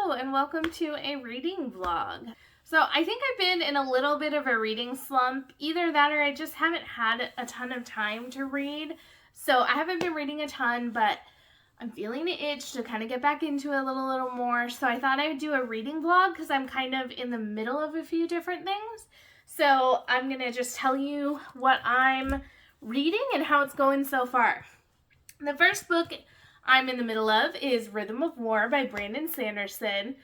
Hello and welcome to a reading vlog. So I think I've been in a little bit of a reading slump. Either that or I just haven't had a ton of time to read. So I haven't been reading a ton, but I'm feeling the itch to kind of get back into it a little more. So I thought I would do a reading vlog because I'm kind of in the middle of a few different things. So I'm going to just tell you what I'm reading and how it's going so far. The first book I'm in the middle of is Rhythm of War by Brandon Sanderson.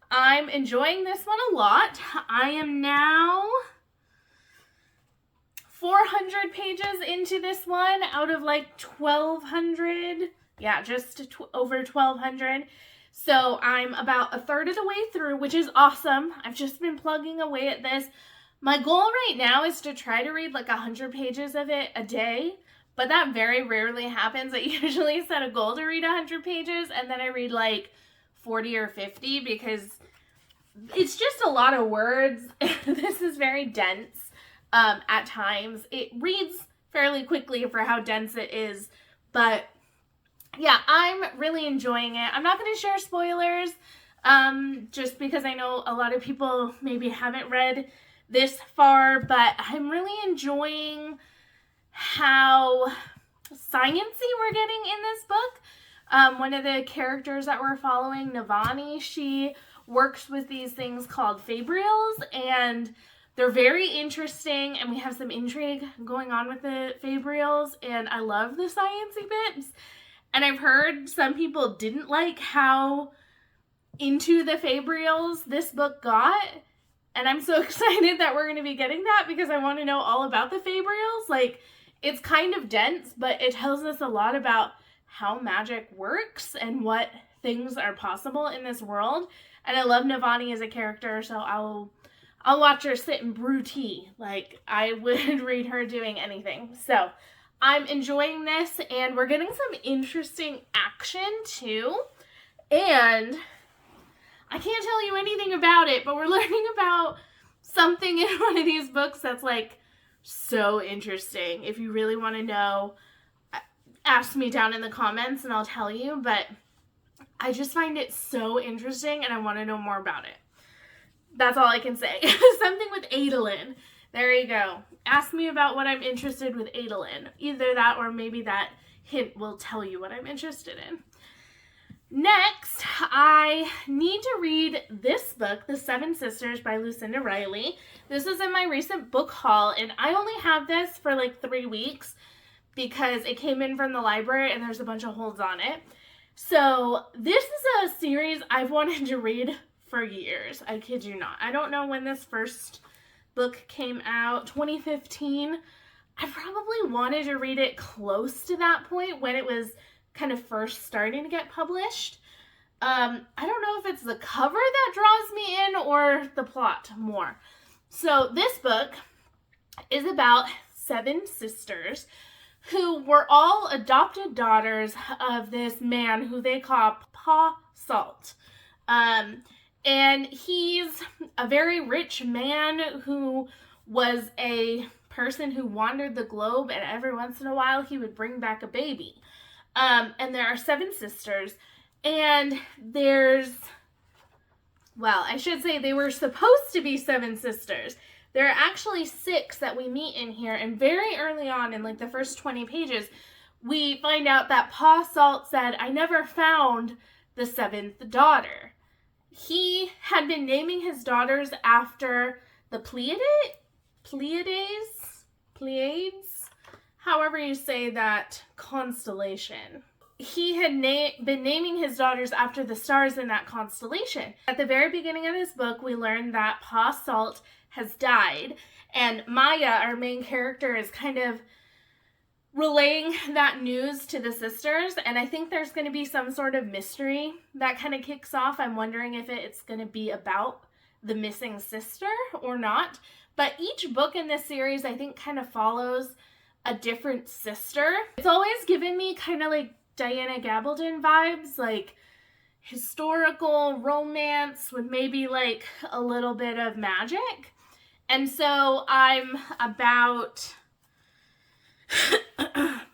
I'm enjoying this one a lot. I am now 400 pages into this one out of like 1,200. Yeah, just over 1,200. So I'm about a third of the way through, which is awesome. I've just been plugging away at this. My goal right now is to try to read like 100 pages of it a day. But that very rarely happens. I usually set a goal to read 100 pages and then I read like 40 or 50 because it's just a lot of words. This is very dense at times. It reads fairly quickly for how dense it is. But yeah, I'm really enjoying it. I'm not going to share spoilers just because I know a lot of people maybe haven't read this far. But I'm really enjoying how sciencey we're getting in this book. One of the characters that we're following, Navani, she works with these things called fabrials, and they're very interesting, and we have some intrigue going on with the fabrials, and I love the sciencey bits. And I've heard some people didn't like how into the fabrials this book got, and I'm so excited that we're going to be getting that because I want to know all about the fabrials. Like, it's kind of dense, but it tells us a lot about how magic works and what things are possible in this world. And I love Navani as a character, so I'll watch her sit and brew tea. Like, I would read her doing anything. So I'm enjoying this, and we're getting some interesting action too. And I can't tell you anything about it, but we're learning about something in one of these books that's like so interesting. If you really want to know, ask me down in the comments and I'll tell you, but I just find it so interesting and I want to know more about it. That's all I can say. Something with Adolin. There you go. Ask me about what I'm interested with Adolin. Either that or maybe that hint will tell you what I'm interested in. Next, I need to read this book, The Seven Sisters by Lucinda Riley. This is in my recent book haul, and I only have this for like 3 weeks because it came in from the library and there's a bunch of holds on it. So this is a series I've wanted to read for years. I kid you not. I don't know when this first book came out, 2015. I probably wanted to read it close to that point when it was kind of first starting to get published. I don't know if it's the cover that draws me in or the plot more. So this book is about 7 sisters who were all adopted daughters of this man who they call Pa Salt. And he's a very rich man who was a person who wandered the globe, and every once in a while he would bring back a baby. And there are 7 sisters, and I should say they were supposed to be 7 sisters. There are actually 6 that we meet in here, and very early on in like the first 20 pages, we find out that Pa Salt said, "I never found the 7th daughter." He had been naming his daughters after the Pleiades, however you say that constellation. He had been naming his daughters after the stars in that constellation. At the very beginning of this book, we learn that Pa Salt has died, and Maya, our main character, is kind of relaying that news to the sisters, and I think there's going to be some sort of mystery that kind of kicks off. I'm wondering if it's going to be about the missing sister or not, but each book in this series I think kind of follows a different sister. It's always given me kind of like Diana Gabaldon vibes, like historical romance with maybe like a little bit of magic. And so I'm about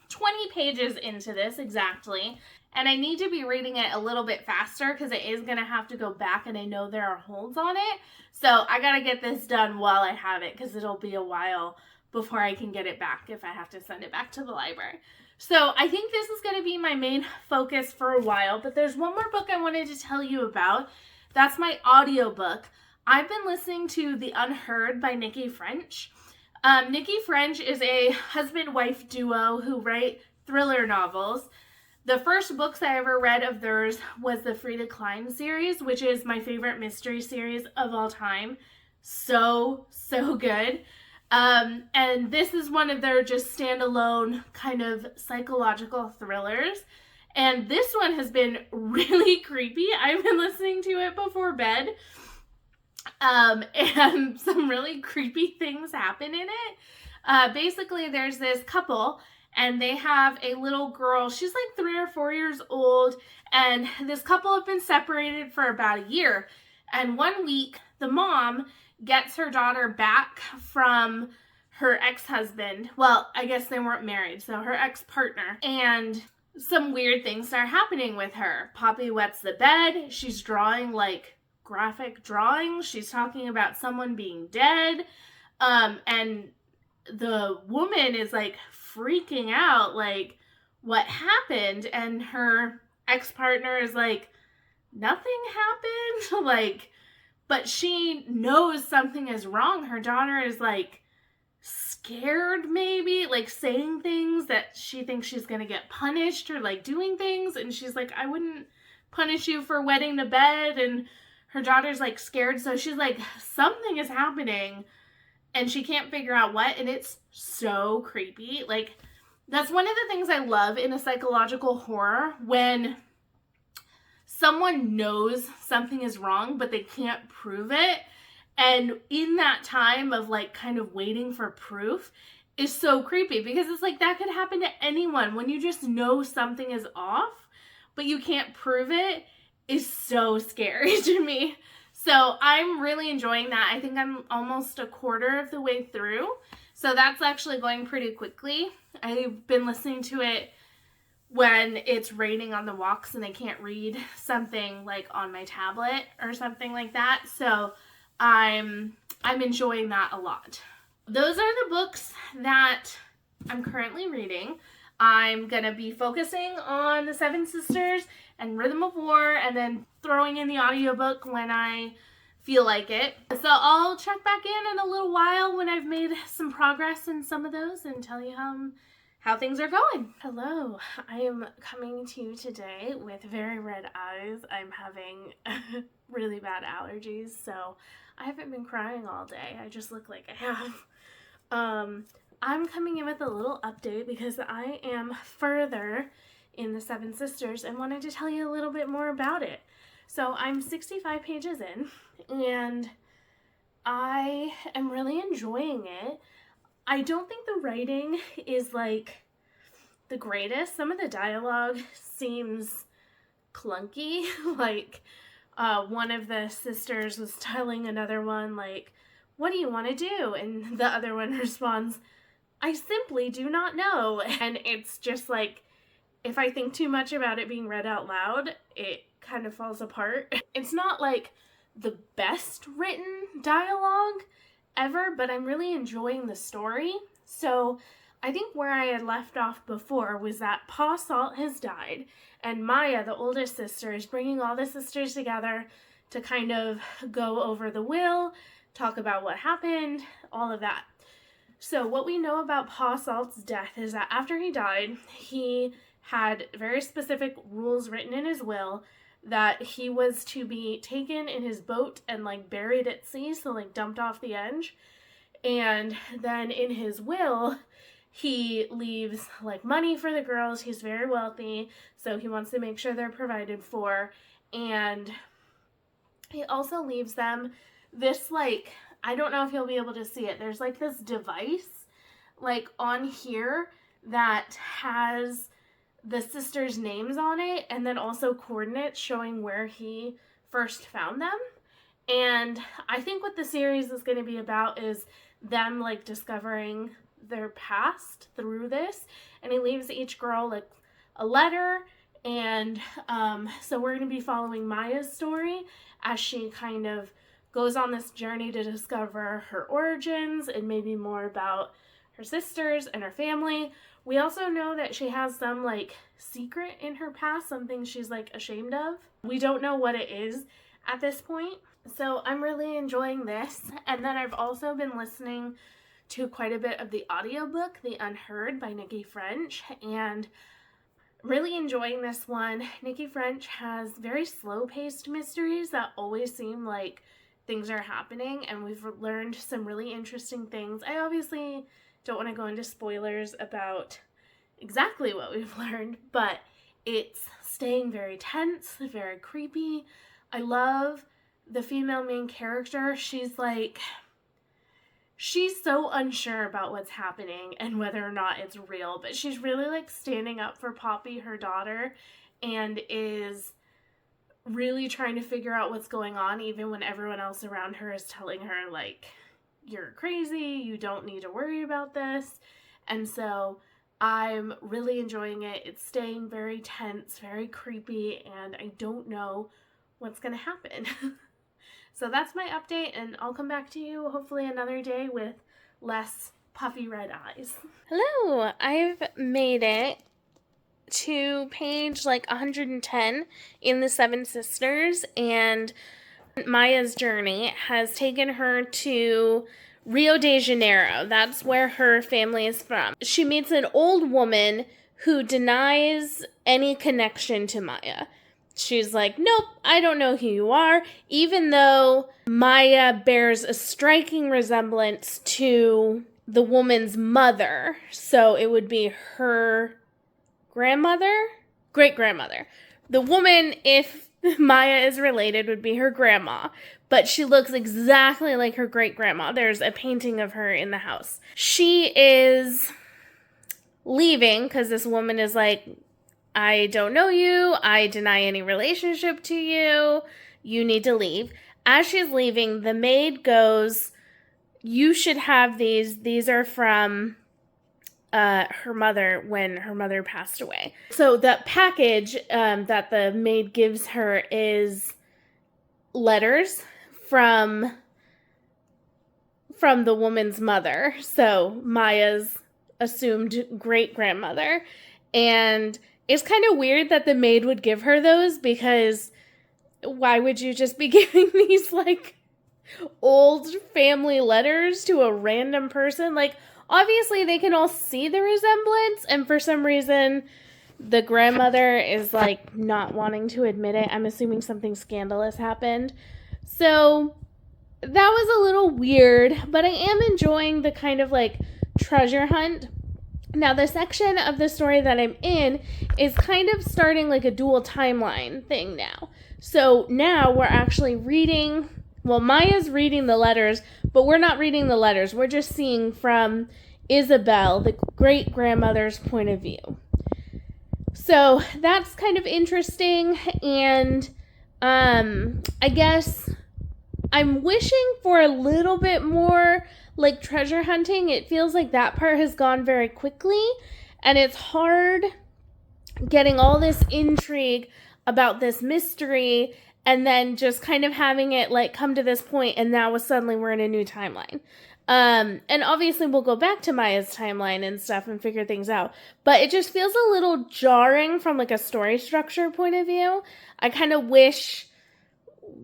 20 pages into this exactly, and I need to be reading it a little bit faster because it is going to have to go back, and I know there are holds on it. So I got to get this done while I have it because it'll be a while before I can get it back if I have to send it back to the library. So I think this is going to be my main focus for a while, but there's one more book I wanted to tell you about. That's my audiobook. I've been listening to The Unheard by Nikki French. Nikki French is a husband-wife duo who write thriller novels. The first books I ever read of theirs was the Frida Klein series, which is my favorite mystery series of all time. So good. And this is one of their just standalone kind of psychological thrillers. And this one has been really creepy. I've been listening to it before bed. And some really creepy things happen in it. Basically, there's this couple, and they have a little girl. She's like 3 or 4 years old, and this couple have been separated for about a year. And one week, the mom gets her daughter back from her ex-husband. Well, I guess they weren't married, so her ex-partner. And some weird things start happening with her. Poppy wets the bed. She's drawing like graphic drawings. She's talking about someone being dead. And the woman is like freaking out, like, what happened? And her ex-partner is like, nothing happened. Like, but she knows something is wrong. Her daughter is like scared, maybe, like saying things that she thinks she's gonna get punished, or like doing things, and she's like, I wouldn't punish you for wetting the bed. And her daughter's like scared, so she's like, something is happening, and she can't figure out what, and it's so creepy. Like, that's one of the things I love in a psychological horror, when someone knows something is wrong, but they can't prove it. And in that time of like kind of waiting for proof is so creepy, because it's like that could happen to anyone. When you just know something is off, but you can't prove it, is so scary to me. So I'm really enjoying that. I think I'm almost a quarter of the way through. So that's actually going pretty quickly. I've been listening to it when it's raining on the walks and I can't read something like on my tablet or something like that. So I'm enjoying that a lot. Those are the books that I'm currently reading. I'm going to be focusing on The Seven Sisters and Rhythm of War, and then throwing in the audiobook when I feel like it. So I'll check back in a little while when I've made some progress in some of those and tell you how things are going. Hello, I am coming to you today with very red eyes. I'm having really bad allergies, so I haven't been crying all day. I just look like I have. I'm coming in with a little update because I am further in The Seven Sisters and wanted to tell you a little bit more about it. So I'm 65 pages in, and I am really enjoying it. I don't think the writing is like the greatest. Some of the dialogue seems clunky. Like one of the sisters was telling another one, like, what do you want to do? And the other one responds, I simply do not know. And it's just like, if I think too much about it being read out loud, it kind of falls apart. It's not like the best written dialogue ever, but I'm really enjoying the story. So I think where I had left off before was that Pa Salt has died, and Maya, the oldest sister, is bringing all the sisters together to kind of go over the will, talk about what happened, all of that. So what we know about Pa Salt's death is that after he died, he had very specific rules written in his will that he was to be taken in his boat and like buried at sea, so like dumped off the edge. And then in his will, he leaves like money for the girls. He's very wealthy, so he wants to make sure they're provided for. And he also leaves them this, like, I don't know if you'll be able to see it. There's like this device like on here that has the sisters' names on it, and then also coordinates showing where he first found them. And I think what the series is going to be about is them like discovering their past through this. And he leaves each girl like a letter And so we're going to be following Maya's story as she kind of goes on this journey to discover her origins and maybe more about her sisters and her family. We also know that she has some like secret in her past, something she's like ashamed of. We don't know what it is at this point. So I'm really enjoying this. And then I've also been listening to quite a bit of the audiobook, The Unheard by Nikki French, and really enjoying this one. Nikki French has very slow-paced mysteries that always seem like things are happening, and we've learned some really interesting things. I obviously don't want to go into spoilers about exactly what we've learned, but it's staying very tense, very creepy. I love the female main character. She's so unsure about what's happening and whether or not it's real, but she's really like standing up for Poppy, her daughter, and is really trying to figure out what's going on even when everyone else around her is telling her like, you're crazy, you don't need to worry about this. And so I'm really enjoying it. It's staying very tense, very creepy, and I don't know what's gonna happen. So that's my update, and I'll come back to you hopefully another day with less puffy red eyes. Hello, I've made it to page like 110 in the Seven Sisters, and Maya's journey has taken her to Rio de Janeiro. That's where her family is from. She meets an old woman who denies any connection to Maya. She's like, nope, I don't know who you are, even though Maya bears a striking resemblance to the woman's mother. So it would be her grandmother? Great-grandmother. The woman, if Maya is related, would be her grandma. But she looks exactly like her great-grandma. There's a painting of her in the house. She is leaving because this woman is like, I don't know you, I deny any relationship to you, you need to leave. As she's leaving, the maid goes, you should have these are from her mother when her mother passed away. So the package that the maid gives her is letters from the woman's mother, so Maya's assumed great-grandmother, and it's kind of weird that the maid would give her those, because why would you just be giving these, like, old family letters to a random person? Like, obviously they can all see the resemblance, and for some reason the grandmother is, like, not wanting to admit it. I'm assuming something scandalous happened. So that was a little weird, but I am enjoying the kind of, like, treasure hunt. Now, the section of the story that I'm in is kind of starting like a dual timeline thing now. So now we're actually reading, well, Maya's reading the letters, but we're not reading the letters. We're just seeing from Isabel, the great-grandmother's point of view. So that's kind of interesting, and I guess I'm wishing for a little bit more like treasure hunting. It feels like that part has gone very quickly, and it's hard getting all this intrigue about this mystery and then just kind of having it like come to this point, and now suddenly we're in a new timeline. And obviously we'll go back to Maya's timeline and stuff and figure things out, but it just feels a little jarring from like a story structure point of view. I kind of wish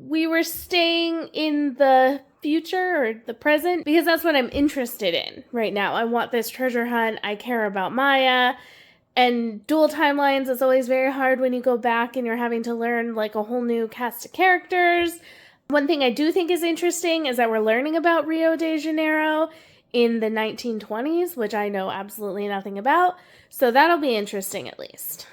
we were staying in the future or the present, because that's what I'm interested in right now. I want this treasure hunt. I care about Maya, and dual timelines is always very hard when you go back and you're having to learn like a whole new cast of characters. One thing I do think is interesting is that we're learning about Rio de Janeiro in the 1920s, which I know absolutely nothing about. So that'll be interesting at least.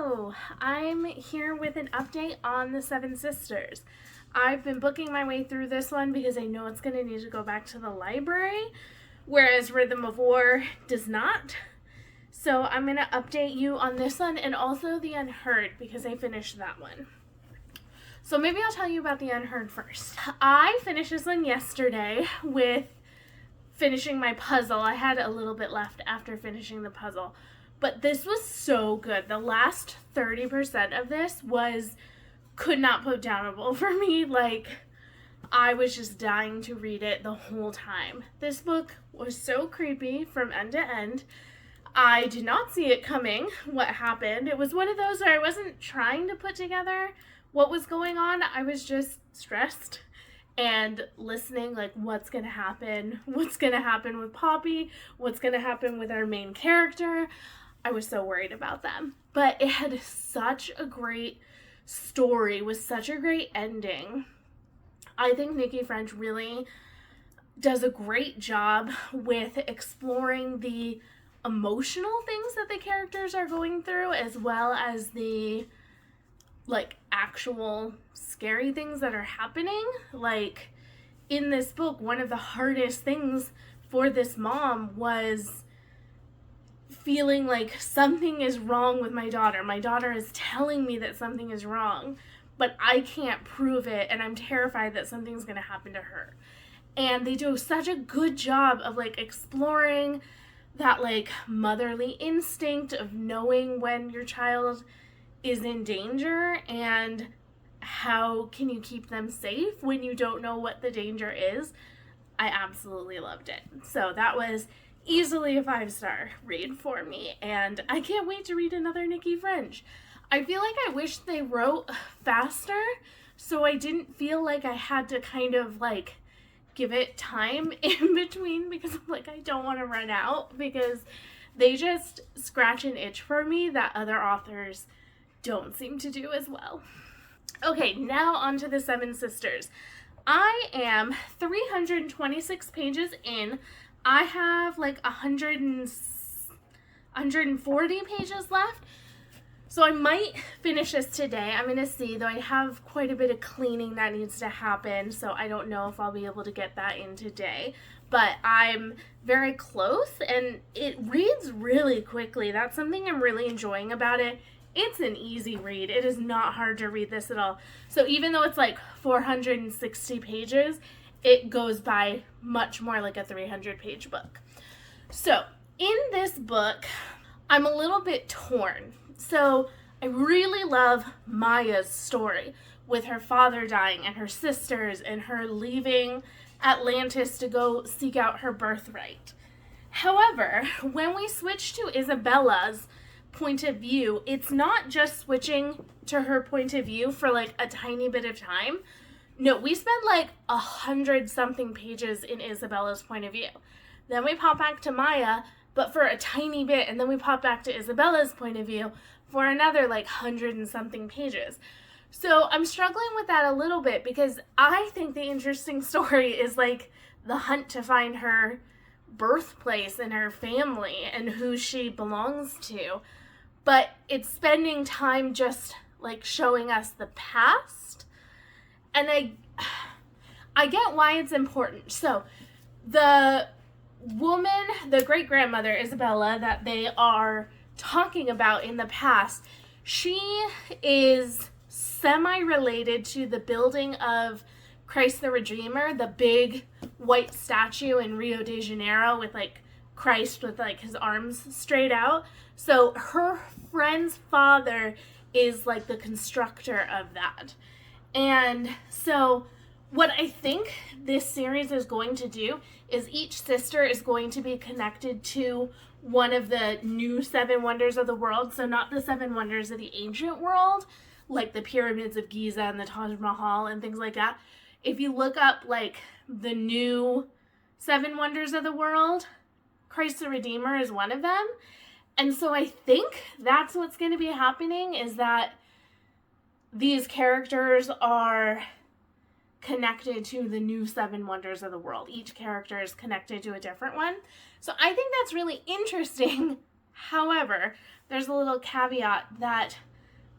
Hello! I'm here with an update on the Seven Sisters. I've been booking my way through this one because I know it's going to need to go back to the library, whereas Rhythm of War does not. So I'm going to update you on this one and also The Unheard because I finished that one. So maybe I'll tell you about The Unheard first. I finished this one yesterday with finishing my puzzle. I had a little bit left after finishing the puzzle. But this was so good. The last 30% of this could not put downable for me. Like, I was just dying to read it the whole time. This book was so creepy from end to end. I did not see it coming, what happened. It was one of those where I wasn't trying to put together what was going on. I was just stressed and listening, like, what's going to happen? What's going to happen with Poppy? What's going to happen with our main character? I was so worried about them. But it had such a great story with such a great ending. I think Nikki French really does a great job with exploring the emotional things that the characters are going through, as well as the, like, actual scary things that are happening. Like, in this book, one of the hardest things for this mom was feeling like something is wrong with my daughter. My daughter is telling me that something is wrong, but I can't prove it, and I'm terrified that something's going to happen to her. And they do such a good job of, like, exploring that, like, motherly instinct of knowing when your child is in danger and how can you keep them safe when you don't know what the danger is. I absolutely loved it. So that was easily a 5-star read for me, and I can't wait to read another Nikki French. I feel like I wish they wrote faster so I didn't feel like I had to kind of, like, give it time in between, because I'm like, I don't want to run out, because they just scratch an itch for me that other authors don't seem to do as well. Okay, now on to the Seven Sisters. I am 326 pages in. I have like 140 pages left, so I might finish this today. I'm going to see, though I have quite a bit of cleaning that needs to happen, so I don't know if I'll be able to get that in today. But I'm very close, and it reads really quickly. That's something I'm really enjoying about it. It's an easy read. It is not hard to read this at all. So even though it's like 460 pages, it goes by much more like a 300-page book. So in this book, I'm a little bit torn. So I really love Maya's story with her father dying and her sisters and her leaving Atlantis to go seek out her birthright. However, when we switch to Isabella's point of view, it's not just switching to her point of view for like a tiny bit of time. No, we spend like 100-something pages in Isabella's point of view. Then we pop back to Maya, but for a tiny bit, and then we pop back to Isabella's point of view for another like 100-and-something pages. So I'm struggling with that a little bit, because I think the interesting story is like the hunt to find her birthplace and her family and who she belongs to. But it's spending time just like showing us the past. And I get why it's important. So the woman, the great-grandmother Isabella that they are talking about in the past, she is semi-related to the building of Christ the Redeemer, the big white statue in Rio de Janeiro with like Christ with like his arms straight out. So her friend's father is like the constructor of that. And so what I think this series is going to do is each sister is going to be connected to one of the new 7 wonders of the world. So not the 7 wonders of the ancient world, like the pyramids of Giza and the Taj Mahal and things like that. If you look up like the new 7 wonders of the world, Christ the Redeemer is one of them. And so I think that's what's going to be happening, is that these characters are connected to the new 7 wonders of the world. Each character is connected to a different one. So I think that's really interesting. However, there's a little caveat that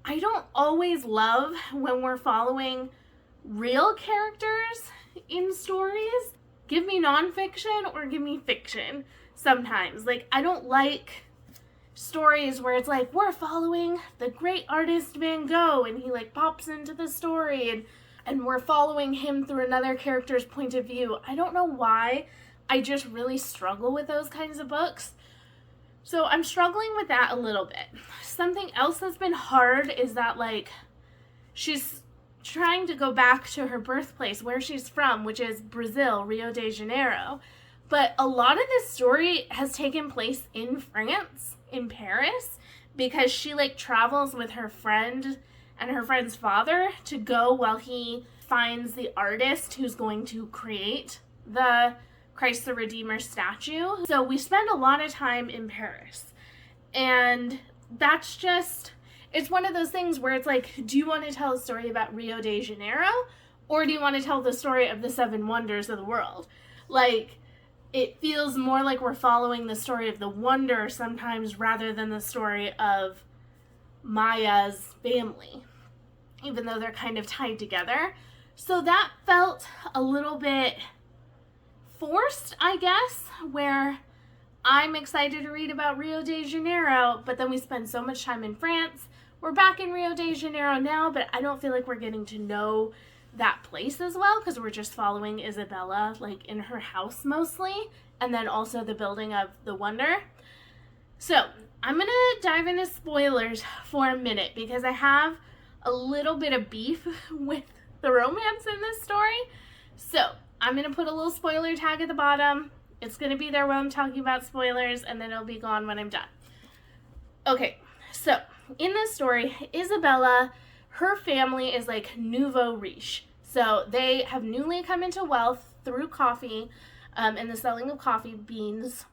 I don't always love when we're following real characters in stories. Give me nonfiction or give me fiction sometimes. Like, I don't like stories where it's like, we're following the great artist Van Gogh and he like pops into the story and we're following him through another character's point of view. I don't know why. I just really struggle with those kinds of books. So I'm struggling with that a little bit. Something else that's been hard is that, like, she's trying to go back to her birthplace, where she's from, which is Brazil, Rio de Janeiro. But a lot of this story has taken place in France, in Paris, because she, like, travels with her friend and her friend's father to go while he finds the artist who's going to create the Christ the Redeemer statue. So we spend a lot of time in Paris. And that's just, it's one of those things where it's like, do you want to tell a story about Rio de Janeiro? Or do you want to tell the story of the 7 wonders of the world? Like, it feels more like we're following the story of the wonder sometimes rather than the story of Maya's family, even though they're kind of tied together. So that felt a little bit forced, I guess, where I'm excited to read about Rio de Janeiro, but then we spend so much time in France. We're back in Rio de Janeiro now, but I don't feel like we're getting to know that place as well because we're just following Isabella, like, in her house mostly, and then also the building of the wonder. So I'm gonna dive into spoilers for a minute because I have a little bit of beef with the romance in this story. So I'm going to put a little spoiler tag at the bottom. It's going to be there while I'm talking about spoilers, and then it'll be gone when I'm done. Okay, so in this story, Isabella, her family is like nouveau riche. So they have newly come into wealth through coffee and the selling of coffee beans.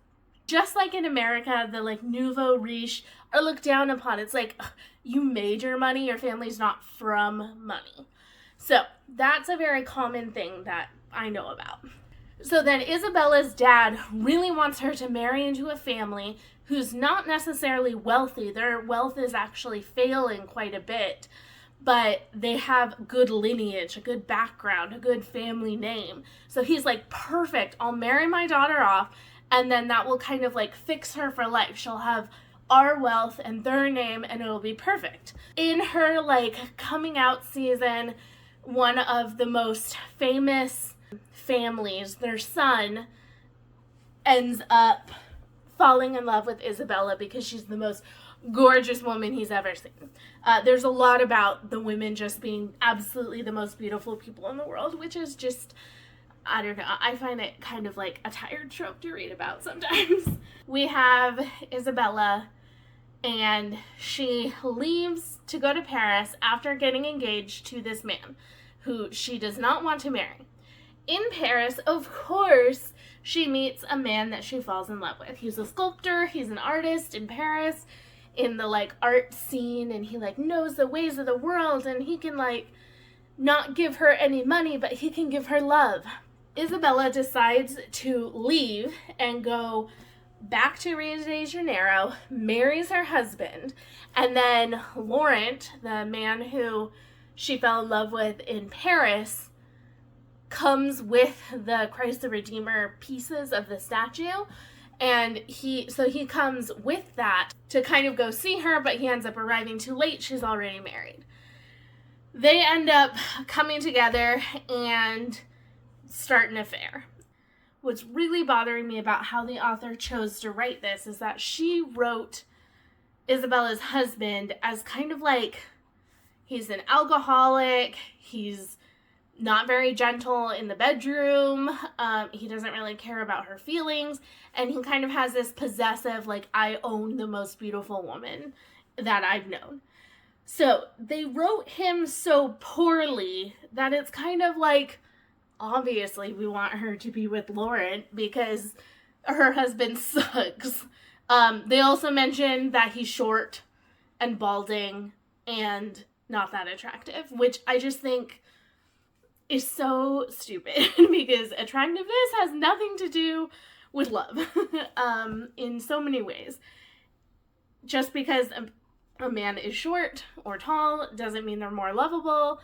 Just like in America, the like nouveau riche are looked down upon. It's like, you made your money, your family's not from money. So that's a very common thing that I know about. So then Isabella's dad really wants her to marry into a family who's not necessarily wealthy. Their wealth is actually failing quite a bit, but they have good lineage, a good background, a good family name. So he's like, perfect, I'll marry my daughter off, and then that will kind of like fix her for life. She'll have our wealth and their name, and it'll be perfect. In her like coming out season, one of the most famous families, their son ends up falling in love with Isabella because she's the most gorgeous woman he's ever seen. There's a lot about the women just being absolutely the most beautiful people in the world, which is just, I don't know, I find it kind of like a tired trope to read about sometimes. We have Isabella, and she leaves to go to Paris after getting engaged to this man who she does not want to marry. In Paris, of course, she meets a man that she falls in love with. He's a sculptor, he's an artist in Paris, in the like art scene, and he like knows the ways of the world, and he can like not give her any money, but he can give her love. Isabella decides to leave and go back to Rio de Janeiro, marries her husband, and then Laurent, the man who she fell in love with in Paris, comes with the Christ the Redeemer pieces of the statue, and he comes with that to kind of go see her, but he ends up arriving too late. She's already married. They end up coming together and start an affair. What's really bothering me about how the author chose to write this is that she wrote Isabella's husband as kind of like, he's an alcoholic, he's not very gentle in the bedroom, he doesn't really care about her feelings, and he kind of has this possessive, like, I own the most beautiful woman that I've known. So they wrote him so poorly that it's kind of like, obviously we want her to be with Laurent because her husband sucks. They also mentioned that he's short and balding and not that attractive, which I just think is so stupid because attractiveness has nothing to do with love in so many ways. Just because a man is short or tall doesn't mean they're more lovable.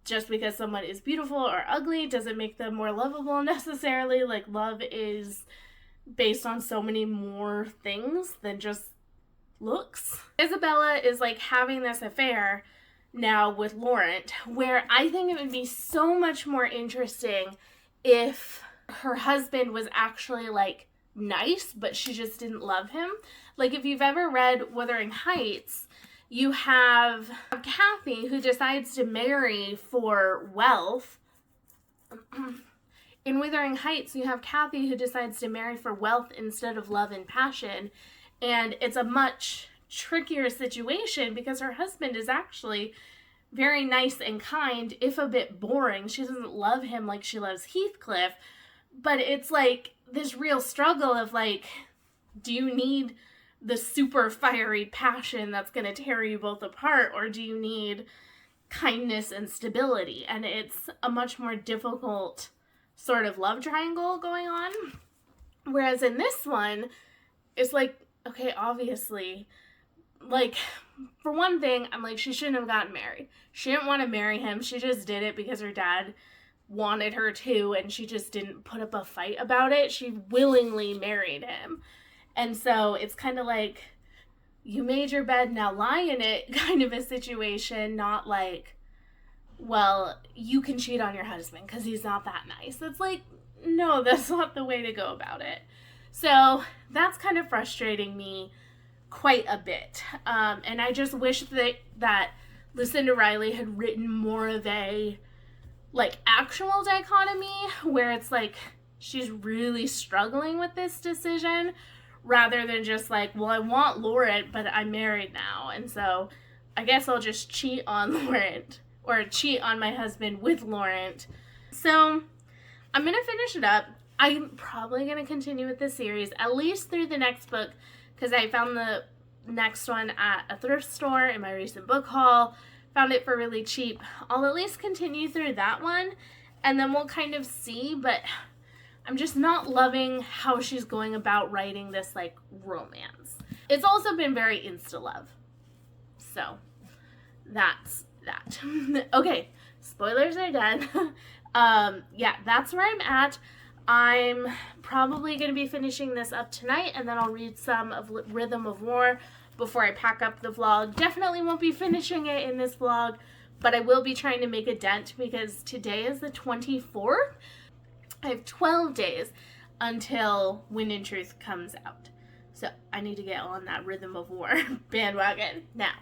Just because someone is beautiful or ugly doesn't make them more lovable necessarily. Like, love is based on so many more things than just looks. Isabella is like having this affair now with Laurent, where I think it would be so much more interesting if her husband was actually like nice, but she just didn't love him. Like, if you've ever read Wuthering Heights, you have Kathy, who decides to marry for wealth. In Wuthering Heights, you have Kathy, who decides to marry for wealth instead of love and passion. And it's a much trickier situation because her husband is actually very nice and kind, if a bit boring. She doesn't love him like she loves Heathcliff. But it's like this real struggle of like, do you need the super fiery passion that's going to tear you both apart, or do you need kindness and stability? And it's a much more difficult sort of love triangle going on. Whereas in this one, it's like, okay, obviously, like, for one thing, I'm like, she shouldn't have gotten married. She didn't want to marry him. She just did it because her dad wanted her to, and she just didn't put up a fight about it. She willingly married him. And so it's kind of like, you made your bed, now lie in it kind of a situation, not like, well, you can cheat on your husband because he's not that nice. It's like, no, that's not the way to go about it. So that's kind of frustrating me quite a bit. And I just wish that Lucinda Riley had written more of a like actual dichotomy where it's like she's really struggling with this decision rather than just like, well, I want Laurent, but I'm married now, and so I guess I'll just cheat on Laurent or cheat on my husband with Laurent. So I'm going to finish it up. I'm probably going to continue with this series, at least through the next book, because I found the next one at a thrift store in my recent book haul. Found it for really cheap. I'll at least continue through that one, and then we'll kind of see, but I'm just not loving how she's going about writing this, like, romance. It's also been very insta-love. So, that's that. Okay, spoilers are done. Yeah, that's where I'm at. I'm probably going to be finishing this up tonight, and then I'll read some of Rhythm of War before I pack up the vlog. Definitely won't be finishing it in this vlog, but I will be trying to make a dent because today is the 24th. I have 12 days until Wind and Truth comes out. So I need to get on that Rhythm of War bandwagon now.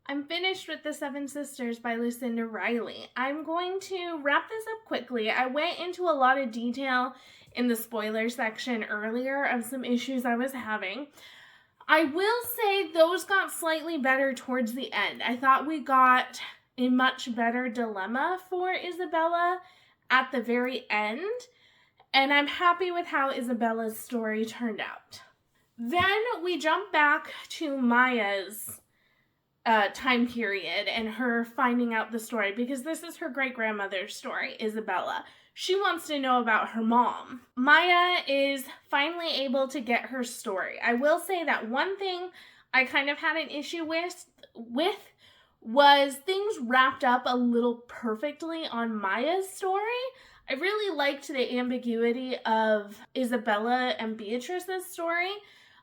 I'm finished with The Seven Sisters by Lucinda Riley. I'm going to wrap this up quickly. I went into a lot of detail in the spoiler section earlier of some issues I was having. I will say those got slightly better towards the end. I thought we got a much better dilemma for Isabella at the very end, and I'm happy with how Isabella's story turned out. Then we jump back to Maya's time period and her finding out the story, because this is her great-grandmother's story, Isabella. She wants to know about her mom. Maya is finally able to get her story. I will say that one thing I kind of had an issue with was things wrapped up a little perfectly on Maya's story. I really liked the ambiguity of Isabella and Beatrice's story.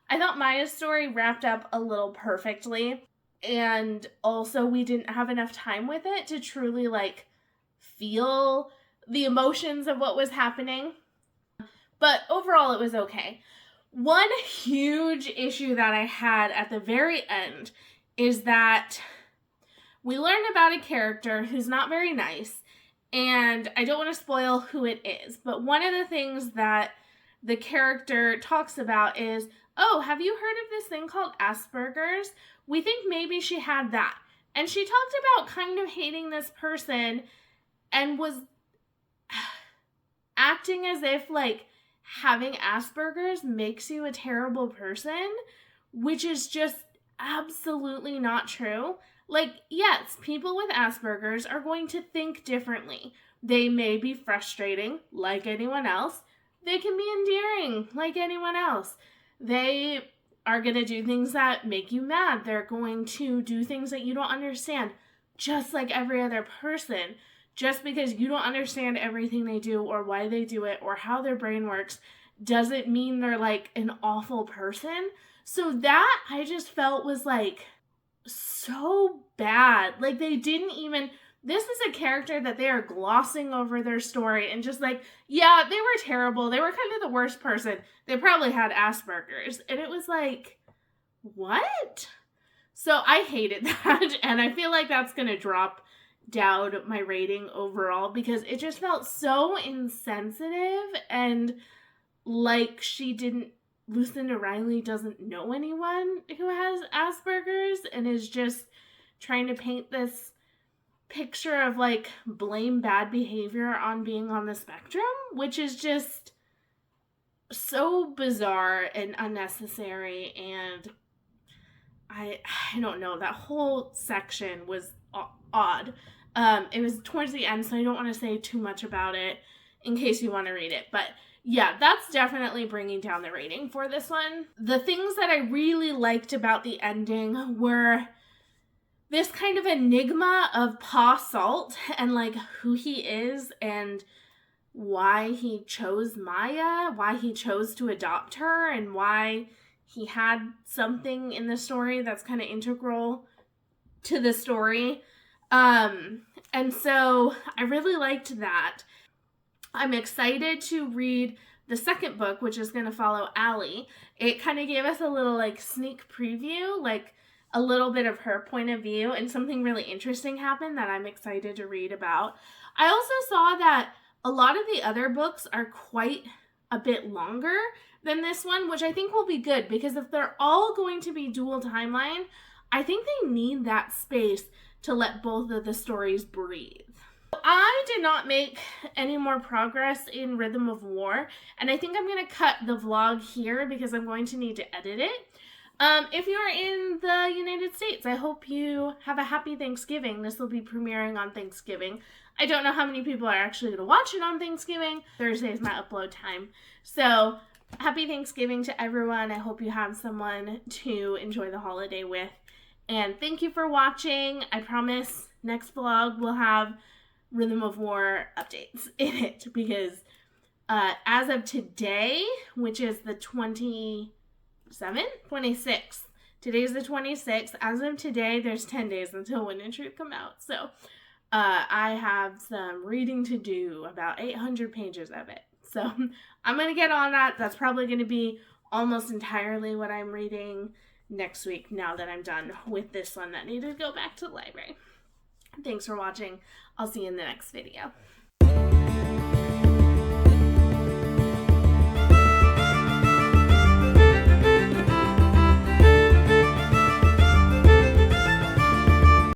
I thought Maya's story wrapped up a little perfectly, and also we didn't have enough time with it to truly like feel the emotions of what was happening. But overall, it was okay. One huge issue that I had at the very end is that we learned about a character who's not very nice, and I don't want to spoil who it is, but one of the things that the character talks about is, oh, have you heard of this thing called Asperger's? We think maybe she had that. And she talked about kind of hating this person and was acting as if, like, having Asperger's makes you a terrible person, which is just absolutely not true. Like, yes, people with Asperger's are going to think differently. They may be frustrating, like anyone else. They can be endearing, like anyone else. They are going to do things that make you mad. They're going to do things that you don't understand, just like every other person. Just because you don't understand everything they do or why they do it or how their brain works doesn't mean they're like an awful person. So that I just felt was like so bad. Like they didn't even, this is a character that they are glossing over their story and just like, yeah, they were terrible. They were kind of the worst person. They probably had Asperger's. And it was like, what? So I hated that. And I feel like that's going to drop down my rating overall because it just felt so insensitive and like Lucinda Riley doesn't know anyone who has Asperger's and is just trying to paint this picture of like blame bad behavior on being on the spectrum, which is just so bizarre and unnecessary. And I don't know, that whole section was odd. It was towards the end, so I don't want to say too much about it in case you want to read it, but yeah, that's definitely bringing down the rating for this one. The things that I really liked about the ending were this kind of enigma of Pa Salt and like who he is and why he chose Maya, why he chose to adopt her, and why he had something in the story that's kind of integral to the story. And so I really liked that. I'm excited to read the second book, which is going to follow Allie. It kind of gave us a little like sneak preview, like a little bit of her point of view, and something really interesting happened that I'm excited to read about. I also saw that a lot of the other books are quite a bit longer than this one, which I think will be good because if they're all going to be dual timeline, I think they need that space to let both of the stories breathe. I did not make any more progress in Rhythm of War, and I think I'm going to cut the vlog here because I'm going to need to edit it. If you're in the United States, I hope you have a happy Thanksgiving. This will be premiering on Thanksgiving. I don't know how many people are actually going to watch it on Thanksgiving. Thursday is my upload time. So, happy Thanksgiving to everyone. I hope you have someone to enjoy the holiday with. And thank you for watching. I promise next vlog will have Rhythm of War updates in it because as of today, which is the 26th, today's the 26th. As of today, there's 10 days until Wind and Truth come out. So I have some reading to do, about 800 pages of it. So I'm going to get on that. That's probably going to be almost entirely what I'm reading next week now that I'm done with this one that needed to go back to the library. Thanks for watching. I'll see you in the next video.